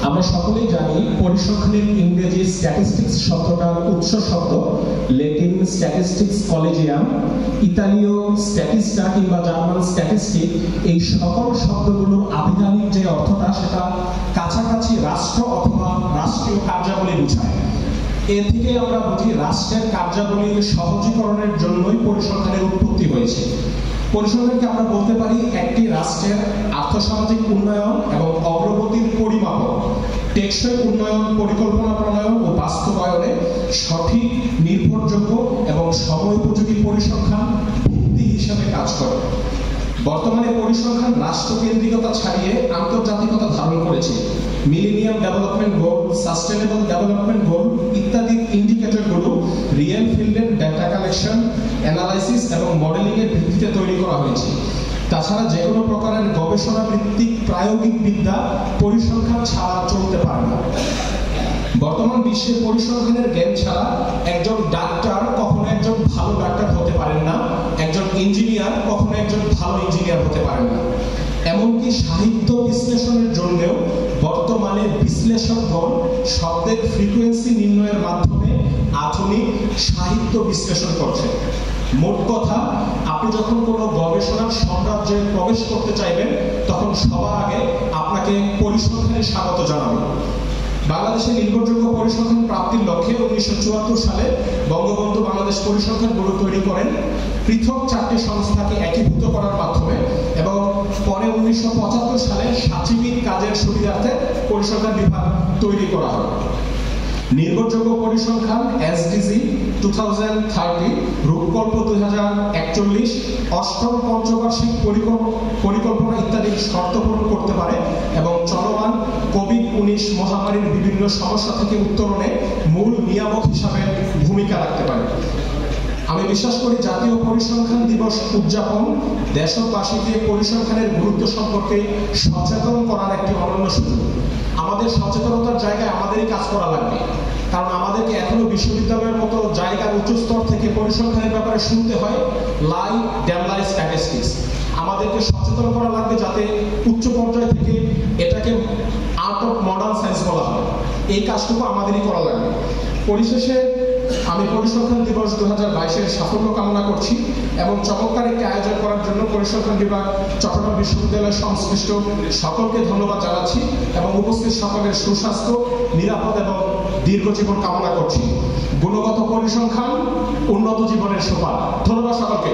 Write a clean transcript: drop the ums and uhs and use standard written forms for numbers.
আমরা সকলেই জানি পরিসংখ্যানের ইংরেজি স্ট্যাটিস্টিক্স শব্দটার উৎস শব্দ ল্যাটিন স্ট্যাটিস্টিক্স কলেজিয়াম, ইতালীয় স্ট্যাটিস্টা কিংবা জার্মান স্ট্যাটিস্টিক। এই সকল শব্দগুলোর আভিধানিক যে অর্থটা সেটা কাছাকাছি রাষ্ট্র অথবা রাষ্ট্রীয় কার্যাবলী বোঝায়। এর থেকে আমরা বুঝি রাষ্ট্রের কার্যাবলীর সহজীকরণের জন্যই পরিসংখ্যানের উৎপত্তি হয়েছে। পরিসংখ্যানকে আমরা বলতে পারি একটি রাষ্ট্রের আর্থসামাজিক উন্নয়ন এবং অগ্রগতির পরিমাপক, টেকসই উন্নয়ন পরিকল্পনা প্রণয়ন ও বাস্তবায়নে সঠিক, নির্ভরযোগ্য এবং সময়োপযোগী পরিসংখ্যান ভিত্তি হিসেবে কাজ করে। বর্তমানে পরিসংখ্যান রাষ্ট্রকেন্দ্রিকতা ছাড়িয়ে আন্তর্জাতিকতা ধারণ করেছে। Millennium development goal, sustainable development goal ইত্যাদি ইন্ডিকেটরগুলো রিয়েল ফিল্ডের ডেটা কালেকশন, অ্যানালাইসিস এবং মডেলিং এর ভিত্তিতে তৈরি করা হয়েছে। তাছাড়া যে কোনো প্রকারের গবেষণা ভিত্তিক প্রায়োগিক বিদ্যা পরিসংখ্যান ছাড়া চলতে পারে না। বর্তমান বিশ্বে পরিসংখ্যানের জ্ঞান ছাড়া একজন ডাক্তার কখনো একজন ভালো ডাক্তার হতে পারেন না, একজন ইঞ্জিনিয়ার কখনো একজন ভালো ইঞ্জিনিয়ার হতে পারেন না। এমনকি সাহিত্য বিশ্লেষণের জন্যও বর্তমানে বিশ্লেষকগণ শব্দের ফ্রিকোয়েন্সি নির্ণয়ের মাধ্যমে আধুনিক সাহিত্য বিশ্লেষণ করছে। মোট কথা, আপনি যখন কোনো গবেষণার সাম্রাজ্যে প্রবেশ করতে চাইবেন তখন সবার আগে আপনাকে পরিসংখ্যানে স্বাগত জানাবেন। বাংলাদেশে নির্ভরযোগ্য পরিসংখ্যান প্রাপ্তির লক্ষ্যে 1974 সালে বঙ্গবন্ধু বাংলাদেশ পরিসংখ্যান ব্যুরো তৈরি করেন পৃথক 4টি সংস্থাকে একীভূত করার মাধ্যমে, এবং পরে 1975 সালে সাচিবিক কাজের সুবিধার্থে পরিসংখ্যান বিভাগ তৈরি করা হয়। নির্ভরযোগ্য পরিসংখ্যান এসডিজি 2030, রূপকল্প 2041, অষ্টম পঞ্চবার্ষিক পরিকল্পনা ইত্যাদির শর্ত পূরণ করতে পারে এবং চলমান কোভিড-19 মহামারীর বিভিন্ন সমস্যা থেকে উত্তরণে মূল নিয়ামক হিসাবে ভূমিকা রাখতে পারে। আমি বিশ্বাস করি জাতীয় পরিসংখ্যান দিবস উদযাপন দেশবাসীকে পরিসংখ্যানের গুরুত্ব সম্পর্কে সচেতন করার একটি অনন্য সুযোগ। আমাদের সচেতনতার জায়গায় আমাদেরই কাজ করা লাগবে, কারণ আমাদেরকে এখনো বিশ্ববিদ্যালয়ের মতো জায়গার উচ্চ স্তর থেকে পরিসংখ্যানের ব্যাপারে শুনতে হয় লাই ড্যামলাই স্ট্যাটিস্টিক্স। আমাদেরকে সচেতন করা লাগবে যাতে উচ্চ পর্যায় থেকে এটাকে আর্ট অফ মডার্ন সায়েন্স বলা হয়। এই কাজটুকু আমাদেরই করা লাগবে। পরিশেষে আমি পরিসংখ্যান দিবস 2022-এর সাফল্য কামনা করছি এবং চমৎকার একটি আয়োজন করার জন্য পরিসংখ্যান বিভাগ, চট্টগ্রাম বিশ্ববিদ্যালয়ের সংশ্লিষ্ট সকলকে ধন্যবাদ জানাচ্ছি এবং উপস্থিত সকলের সুস্বাস্থ্য, নিরাপদ এবং দীর্ঘ জীবন কামনা করছি। গুণগত পরিসংখ্যান উন্নত জীবনের সোপান। ধন্যবাদ সকলকে।